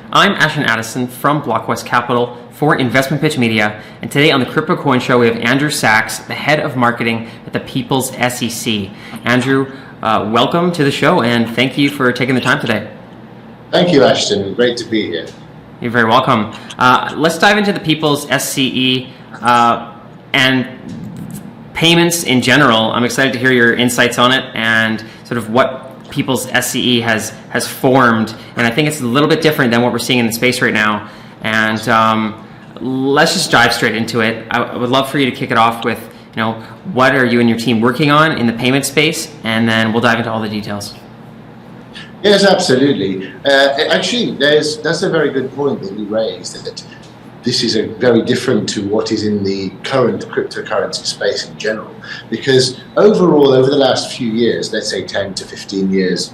I'm Ashton Addison from Blockwest Capital for Investment Pitch Media, and today on the Crypto Coin Show we have Andrew Sachs, the head of marketing at the Peoples SCE. Andrew, welcome to the show, and thank you for taking the time today. Thank you, Ashton. Great to be here. You're very welcome. Let's dive into the Peoples SCE and payments in general. I'm excited to hear your insights on it and sort of what Peoples SCE has formed, and I think it's a little bit different than what we're seeing in the space right now. And let's just dive straight into it. I would love for you to kick it off with, what are you and your team working on in the payment space, and then we'll dive into all the details. Yes, absolutely. Actually, that's a very good point that you raised, that this is very different to what is in the current cryptocurrency space in general. Because overall, over the last few years, let's say 10 to 15 years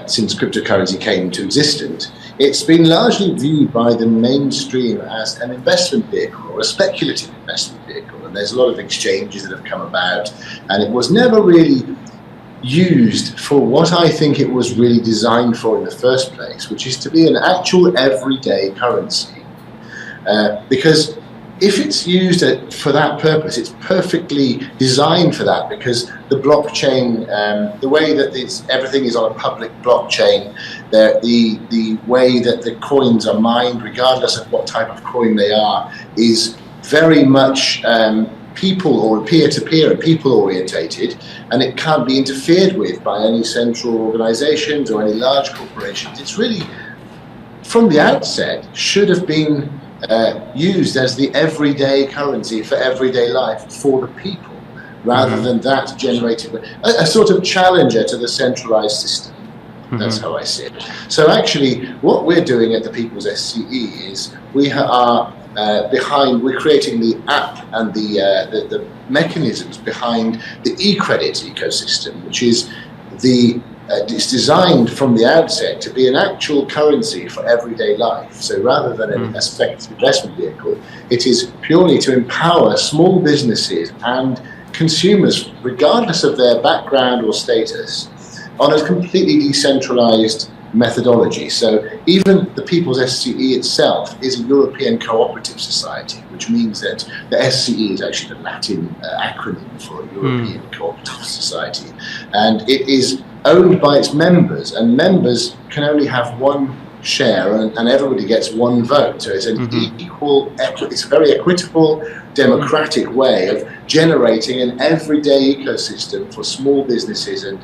since cryptocurrency came into existence, it's been largely viewed by the mainstream as an investment vehicle or a speculative investment vehicle. And there's a lot of exchanges that have come about, and it was never really used for what I think it was really designed for in the first place, which is to be an actual everyday currency. Because if it's used for that purpose, it's perfectly designed for that, because the blockchain, the way that everything is on a public blockchain, the way that the coins are mined, regardless of what type of coin they are, is very much people or peer-to-peer and people-orientated, and it can't be interfered with by any central organizations or any large corporations. It's really, from the outset, should have been used as the everyday currency for everyday life for the people, rather than that generated a sort of challenger to the centralized system. That's how I see it. So actually, what we're doing at the Peoples SCE is we're creating the app and the mechanisms behind the eCredits ecosystem, which is it's designed from the outset to be an actual currency for everyday life. So rather than a speculative investment vehicle, it is purely to empower small businesses and consumers, regardless of their background or status, on a completely decentralized methodology. So even the Peoples SCE itself is a European cooperative society, which means that the SCE is actually the Latin acronym for a European cooperative society, and it is owned by its members, and members can only have one share, and everybody gets one vote. So it's an it's a very equitable, democratic way of generating an everyday ecosystem for small businesses and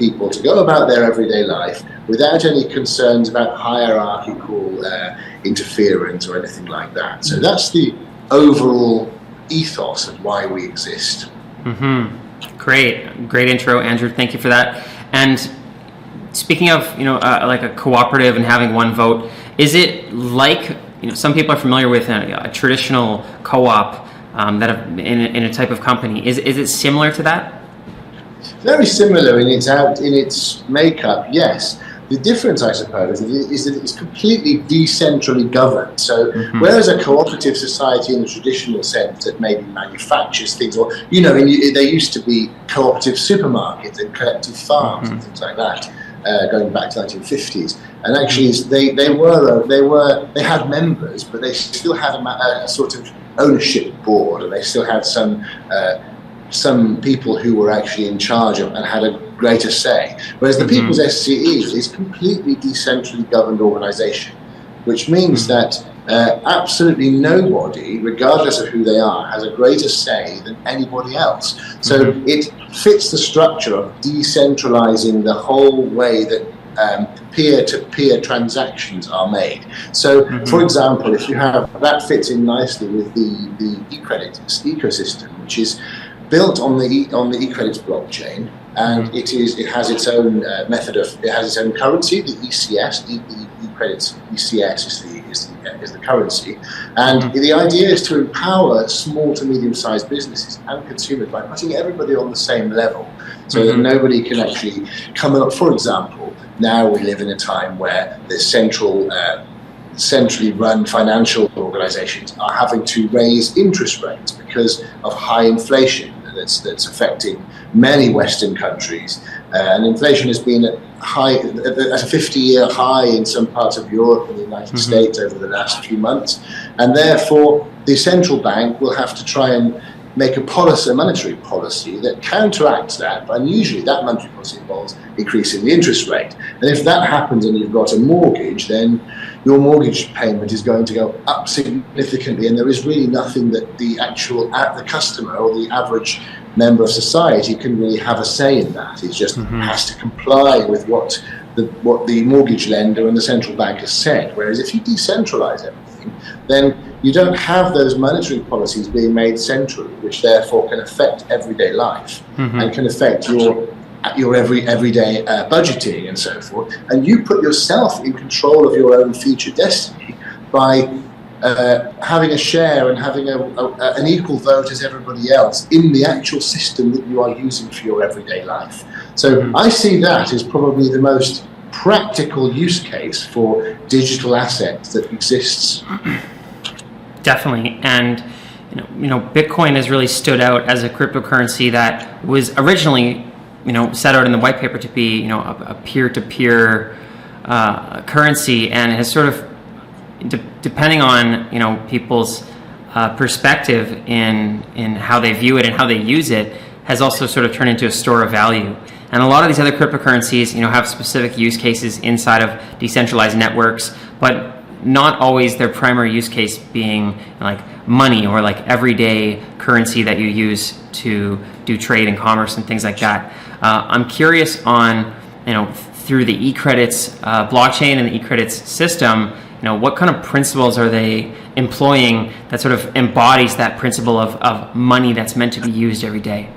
people to go about their everyday life without any concerns about hierarchical interference or anything like that. So that's the overall ethos of why we exist. Great intro, Andrew. Thank you for that. And speaking of, like a cooperative and having one vote, is it like, some people are familiar with a traditional co-op in a type of company. Is it similar to that? Very similar in its makeup, yes. The difference, I suppose, is that it's completely decentrally governed. So whereas a cooperative society in the traditional sense that maybe manufactures things, or, there used to be cooperative supermarkets and collective farms and things like that, going back to the 1950s. And actually they had members, but they still had a sort of ownership board, and they still had some people who were actually in charge of and had a greater say. Whereas the Peoples SCE is completely decentrally governed organization, which means that absolutely nobody, regardless of who they are, has a greater say than anybody else. So it fits the structure of decentralizing the whole way that peer-to-peer transactions are made. So, for example, if you have, that fits in nicely with the eCredits ecosystem, which is built on the eCredits blockchain, and it has its own it has its own currency, the ECS. eCredits ECS is the currency, and the idea is to empower small to medium-sized businesses and consumers by putting everybody on the same level, so that nobody can actually come up. For example, now we live in a time where the centrally run financial organizations are having to raise interest rates because of high inflation that's affecting many Western countries, and inflation has been at high at a 50-year high in some parts of Europe and the United States over the last few months, and therefore the central bank will have to try and make a monetary policy that counteracts that, and usually that monetary policy involves increasing the interest rate. And if that happens and you've got a mortgage, then your mortgage payment is going to go up significantly, and there is really nothing that the customer or the average member of society can really have a say in that. It just has to comply with what the mortgage lender and the central bank has said. Whereas if you decentralize everything, then you don't have those monetary policies being made centrally, which therefore can affect everyday life and can affect your everyday budgeting and so forth. And you put yourself in control of your own future destiny by having a share and having an equal vote as everybody else in the actual system that you are using for your everyday life. So I see that as probably the most practical use case for digital assets that exists. Definitely. And Bitcoin has really stood out as a cryptocurrency that was originally set out in the white paper to be a peer-to-peer currency, and has sort of, depending on people's perspective in how they view it and how they use it, has also sort of turned into a store of value. And a lot of these other cryptocurrencies have specific use cases inside of decentralized networks, but not always their primary use case being like money or like everyday currency that you use to do trade and commerce and things like that. I'm curious on through the eCredits blockchain and the eCredits system, what kind of principles are they employing that sort of embodies that principle of money that's meant to be used every day?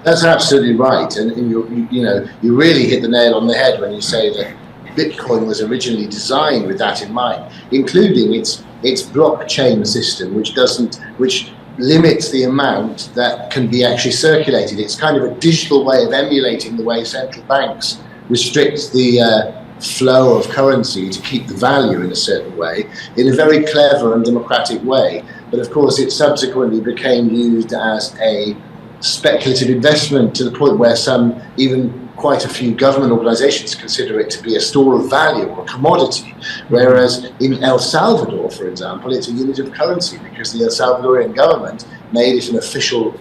That's absolutely right, and you really hit the nail on the head when you say that Bitcoin was originally designed with that in mind, including its blockchain system, which limits the amount that can be actually circulated. It's kind of a digital way of emulating the way central banks restrict the flow of currency to keep the value in a certain way, in a very clever and democratic way. But of course, it subsequently became used as a speculative investment to the point where even quite a few government organizations consider it to be a store of value or a commodity, whereas in El Salvador, for example, it's a unit of currency because the El Salvadorian government made it an official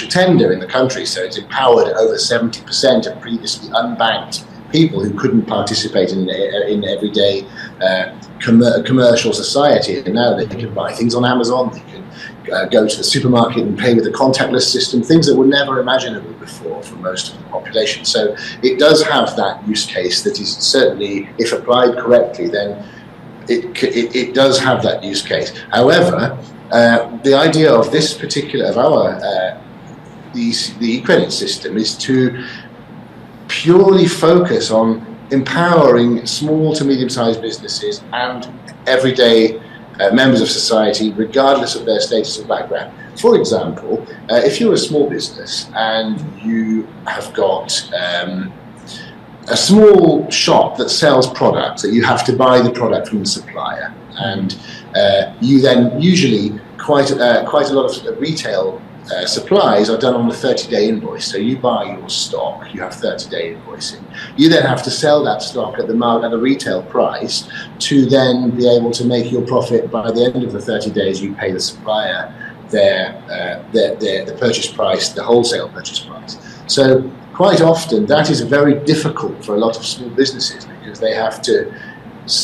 tender in the country, so it's empowered over 70% of previously unbanked people who couldn't participate in everyday commercial society, and now they can buy things on Amazon, they can go to the supermarket and pay with a contactless system, things that were never imaginable before for most of the population. So it does have that use case that is certainly, if applied correctly, then it does have that use case. However, the idea of this particular, of our the eCredit system is to purely focus on empowering small to medium-sized businesses and everyday members of society, regardless of their status or background. For example, if you're a small business and you have got a small shop that sells products, that you have to buy the product from the supplier, and you then usually quite a lot of retail supplies are done on a 30-day invoice. So you buy your stock, you have 30-day invoicing. You then have to sell that stock at the retail price to then be able to make your profit. By the end of the 30 days, you pay the supplier the purchase price, the wholesale purchase price. So quite often that is very difficult for a lot of small businesses because they have to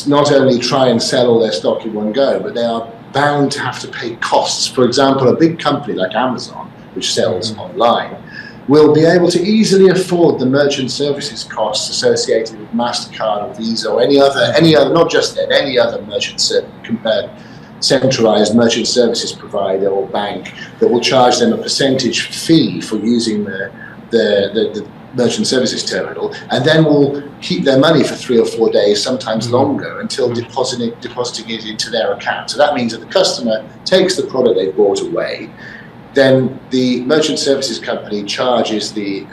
not only try and sell all their stock in one go, but they are bound to have to pay costs. For example, a big company like Amazon, which sells online, will be able to easily afford the merchant services costs associated with MasterCard or Visa or any other, not just them, any other centralized merchant services provider or bank that will charge them a percentage fee for using the merchant services terminal, and then will keep their money for 3 or 4 days, sometimes longer, until depositing it into their account. So that means that the customer takes the product they've bought away, then the merchant services company charges the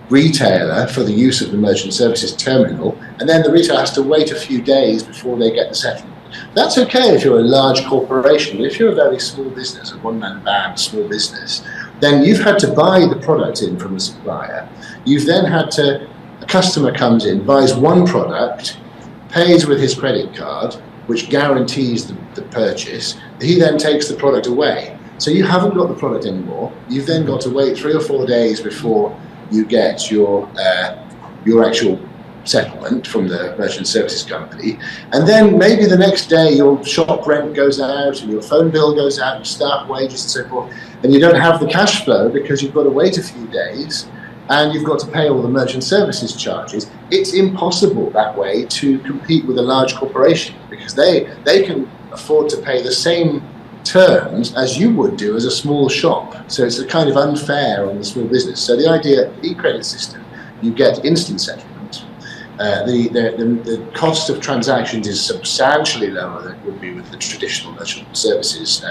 retailer for the use of the merchant services terminal, and then the retailer has to wait a few days before they get the settlement. That's okay if you're a large corporation, but if you're a very small business, a one-man band small business, then you've had to buy the product in from the supplier. You've then had to customer comes in, buys one product, pays with his credit card, which guarantees the purchase. He then takes the product away. So you haven't got the product anymore. You've then got to wait 3 or 4 days before you get your actual settlement from the merchant services company. And then maybe the next day your shop rent goes out and your phone bill goes out and staff wages and so forth. And you don't have the cash flow because you've got to wait a few days and you've got to pay all the merchant services charges. It's impossible that way to compete with a large corporation because they can afford to pay the same terms as you would do as a small shop. So it's a kind of unfair on the small business. So the idea of the eCredit system, you get instant settlement. The cost of transactions is substantially lower than it would be with the traditional merchant services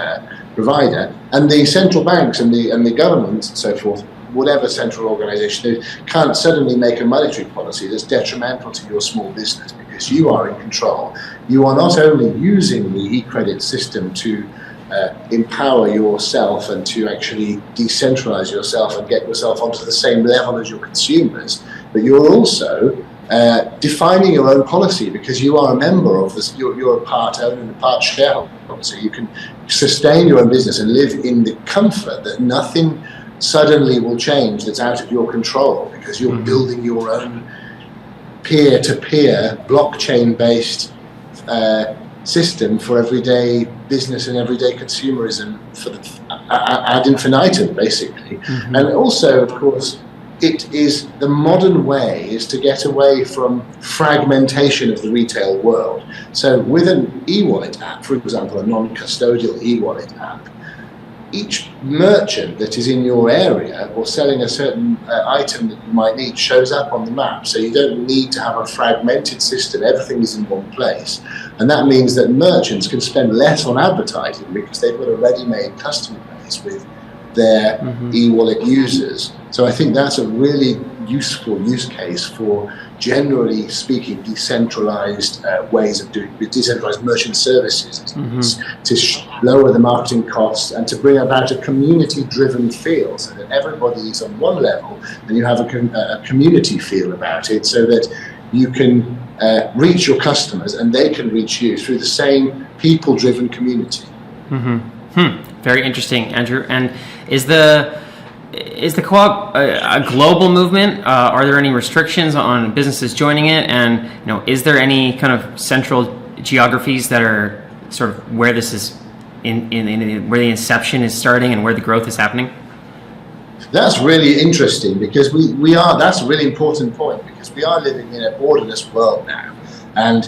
provider. And the central banks and the government and so forth, whatever central organisation, can't suddenly make a monetary policy that's detrimental to your small business because you are in control. You are not only using the eCredit system to empower yourself and to actually decentralise yourself and get yourself onto the same level as your consumers, but you're also defining your own policy because you are a member of this. You're a part owner and a part shareholder, so you can sustain your own business and live in the comfort that nothing suddenly will change that's out of your control because you're building your own peer-to-peer blockchain-based system for everyday business and everyday consumerism for ad infinitum, basically. And also, of course, it is the modern way is to get away from fragmentation of the retail world. So with an e-wallet app, for example, a non-custodial e-wallet app, each merchant that is in your area or selling a certain item that you might need shows up on the map. So you don't need to have a fragmented system. Everything is in one place. And that means that merchants can spend less on advertising because they've got a ready-made customer base with their e-wallet users. So I think that's a really useful use case for, generally speaking, decentralized ways of doing decentralized merchant services to lower the marketing costs and to bring about a community-driven feel so that everybody is on one level and you have a community feel about it so that you can reach your customers and they can reach you through the same people-driven community. Very interesting, Andrew. And is the co-op a global movement? Are there any restrictions on businesses joining it? And is there any kind of central geographies that are sort of where this is where the inception is starting and where the growth is happening? That's really interesting because we are. That's a really important point because we are living in a borderless world now. And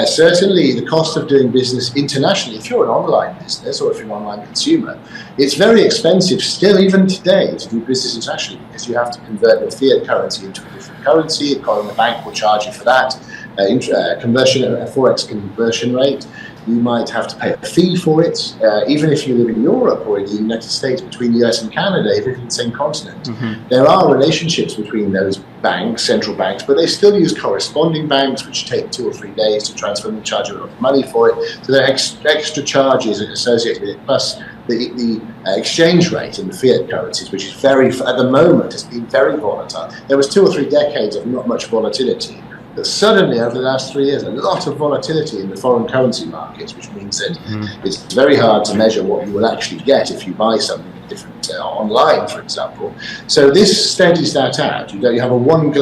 certainly the cost of doing business internationally, if you're an online business or if you're an online consumer, it's very expensive still even today to do business internationally because you have to convert your fiat currency into a different currency. The bank will charge you for that. Forex conversion rate. You might have to pay a fee for it, even if you live in Europe or in the United States, between the US and Canada, if it's in the same continent. There are relationships between those banks, central banks, but they still use corresponding banks, which take 2 or 3 days to transfer them and charge a lot of money for it. So there are extra charges associated with it, plus the exchange rate in the fiat currencies, which is at the moment, has been very volatile. There was 2 or 3 decades of not much volatility. But suddenly, over the last 3 years, a lot of volatility in the foreign currency markets, which means that it's very hard to measure what you will actually get if you buy something different online, for example. So this steadies that out. You have a one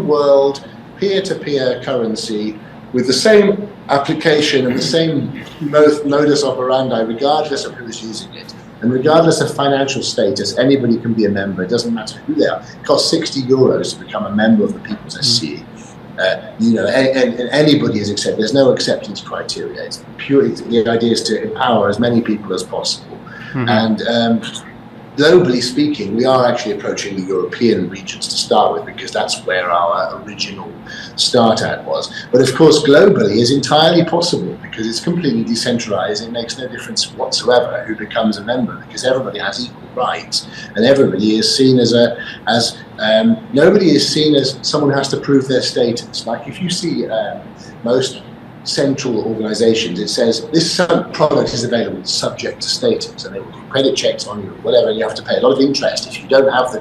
world, peer-to-peer currency with the same application and the same modus operandi, regardless of who is using it. And regardless of financial status, anybody can be a member. It doesn't matter who they are. It costs 60 euros to become a member of the Peoples SCE. And anybody is accepted. There's no acceptance criteria. It's purely the idea is to empower as many people as possible. And globally speaking, we are actually approaching the European regions to start with because that's where our original start at was. But of course, globally is entirely possible because it's completely decentralized. It makes no difference whatsoever who becomes a member because everybody has equal rights and everybody is seen nobody is seen as someone who has to prove their status. Like if you see most central organizations, it says this product is available subject to status and they will do credit checks on you or whatever, and you have to pay a lot of interest if you don't have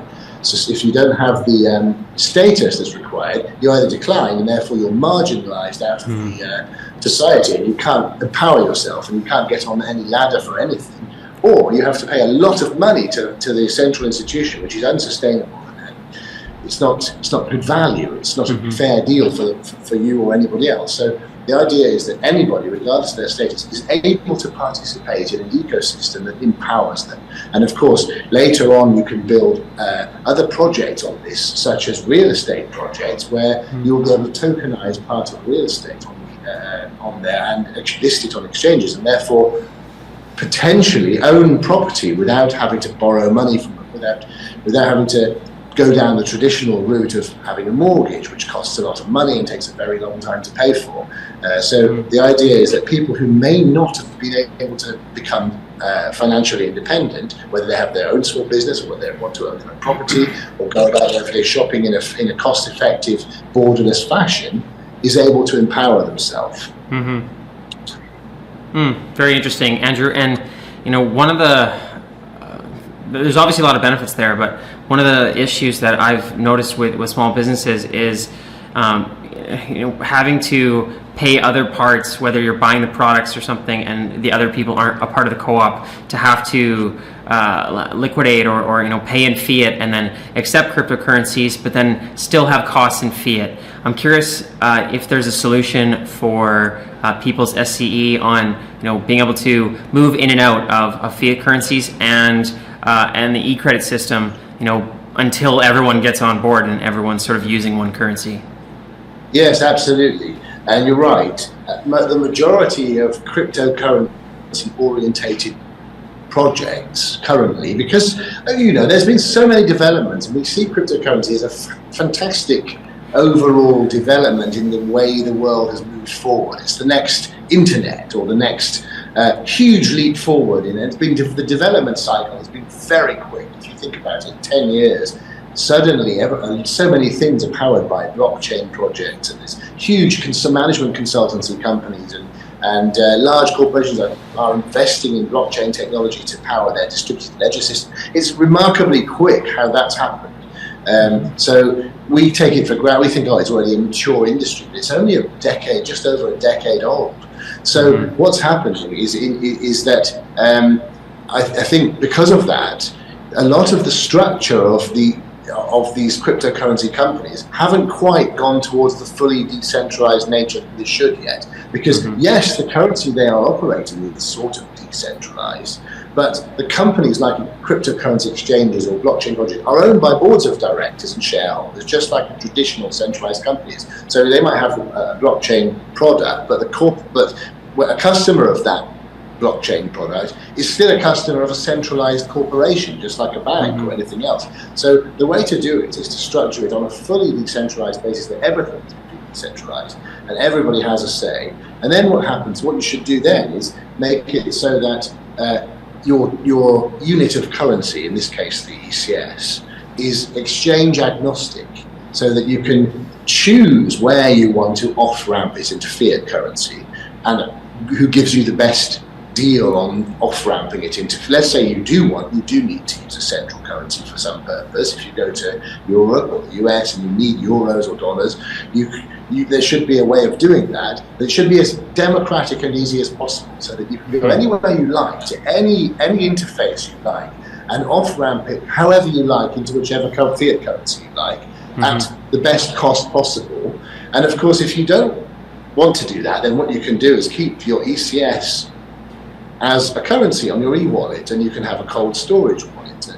if you don't have the status that's required, you either decline, and therefore you're marginalised out of the society, and you can't empower yourself, and you can't get on any ladder for anything, or you have to pay a lot of money to the central institution, which is unsustainable. It's not good value. It's not a fair deal for you or anybody else. So the idea is that anybody, regardless of their status, is able to participate in an ecosystem that empowers them. And of course, later on, you can build other projects on this, such as real estate projects, where you'll be able to tokenize part of real estate on there and list it on exchanges, and therefore potentially own property without having to borrow money from it, without having to go down the traditional route of having a mortgage, which costs a lot of money and takes a very long time to pay for. So the idea is that people who may not have been able to become financially independent, whether they have their own small business or whether they want to own their own property or go about everyday shopping in a cost-effective, borderless fashion, is able to empower themselves. Very interesting, Andrew. And one of the there's obviously a lot of benefits there, but one of the issues that I've noticed with small businesses is having to pay other parts, whether you're buying the products or something and the other people aren't a part of the co-op, to have to liquidate or pay in fiat and then accept cryptocurrencies, but then still have costs in fiat. I'm curious if there's a solution for Peoples SCE on being able to move in and out of fiat currencies and the eCredit system, until everyone gets on board and everyone's sort of using one currency. Yes, absolutely. And you're right. The majority of cryptocurrency-orientated projects currently, because, there's been so many developments, and we see cryptocurrency as a fantastic overall development in the way the world has moved forward. It's the next internet or the next huge leap forward in it. It's been the development cycle has been very quick. If you think about it, 10 years, suddenly so many things are powered by blockchain projects, and there's huge management consultancy companies and large corporations are investing in blockchain technology to power their distributed ledger system. It's remarkably quick how that's happened. So we take it for granted. We think, it's already a mature industry, but it's only just over a decade old. So what's happening is that I think because of that, a lot of the structure of these cryptocurrency companies haven't quite gone towards the fully decentralized nature that they should yet. Because yes, the currency they are operating is sort of decentralized, but the companies like cryptocurrency exchanges or blockchain projects are owned by boards of directors and shareholders, just like traditional centralized companies. So they might have a blockchain product, but a customer of that blockchain product is still a customer of a centralized corporation, just like a bank or anything else. So the way to do it is to structure it on a fully decentralized basis, that everything is decentralized and everybody has a say. And then what happens, what you should do then is make it so that your unit of currency, in this case the ECS, is exchange agnostic, so that you can choose where you want to off-ramp it into fiat currency and who gives you the best deal on off-ramping it into. Let's say you do need to use a central currency for some purpose. If you go to Europe or the US and you need euros or dollars, there should be a way of doing that. But it should be as democratic and easy as possible, so that you can go anywhere you like, to any interface you like, and off-ramp it however you like into whichever fiat currency you like, at the best cost possible. And of course, if you don't want to do that, then what you can do is keep your ECS as a currency on your e-wallet, and you can have a cold storage wallet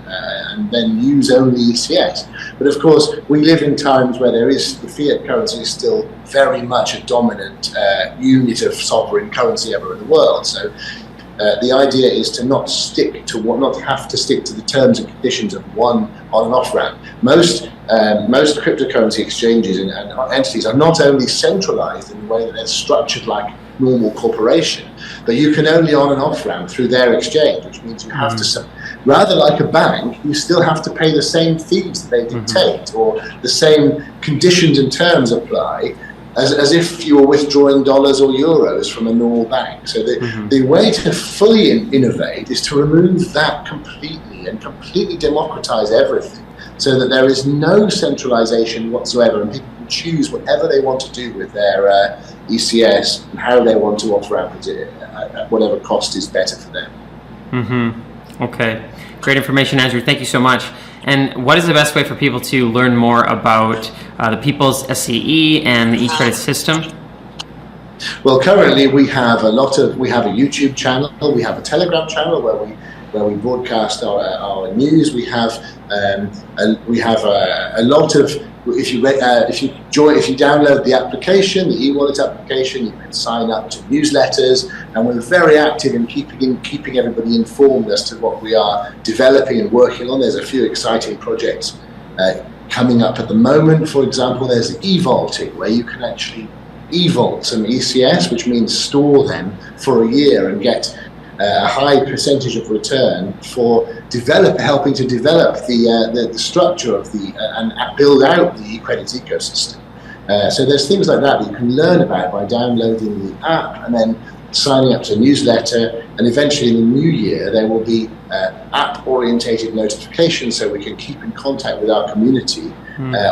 and then use only ECS. But of course, we live in times where the fiat currency is still very much a dominant unit of sovereign currency ever in the world. So the idea is to not have to stick to the terms and conditions of one on and off ramp. Most cryptocurrency exchanges and entities are not only centralized in the way that they're structured like normal corporation, but you can only on and off ramp through their exchange, which means you have to, rather like a bank, you still have to pay the same fees that they dictate, or the same conditions and terms apply as if you were withdrawing dollars or euros from a normal bank. So the way to fully innovate is to remove that completely and completely democratize everything, so that there is no centralization whatsoever, and people can choose whatever they want to do with their ECS and how they want to offer out at whatever cost is better for them. Okay, great information, Andrew. Thank you so much. And what is the best way for people to learn more about the Peoples SCE and the eCredits system? Well, currently we have a YouTube channel, we have a Telegram channel where we broadcast our news. We have a lot of, if you download the application, the e-wallet application, you can sign up to newsletters, and we're very active in keeping everybody informed as to what we are developing and working on. There's a few exciting projects coming up at the moment. For example, there's e-vaulting, where you can actually e-vault some ECS, which means store them for a year and get a high percentage of return for helping to develop the structure of and build out the eCredits ecosystem. So there's things like that you can learn about by downloading the app and then signing up to a newsletter, and eventually in the new year there will be app-orientated notifications so we can keep in contact with our community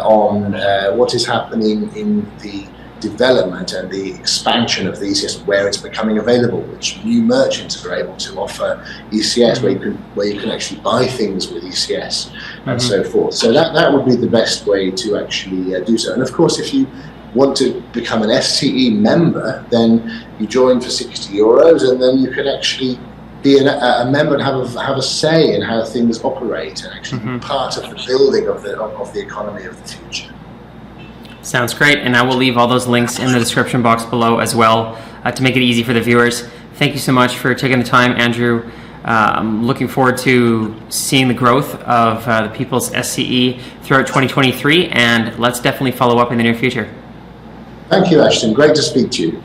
on what is happening in the development and the expansion of the ECS, where it's becoming available, which new merchants are able to offer ECS, where you can actually buy things with ECS and so forth. So that would be the best way to actually do so. And of course, if you want to become an SCE member, then you join for €60, and then you can actually be a member and have a say in how things operate, and actually be part of the building of the economy of the future. Sounds great, and I will leave all those links in the description box below as well to make it easy for the viewers. Thank you so much for taking the time, Andrew. I'm looking forward to seeing the growth of the Peoples SCE throughout 2023, and let's definitely follow up in the near future. Thank you, Ashton. Great to speak to you.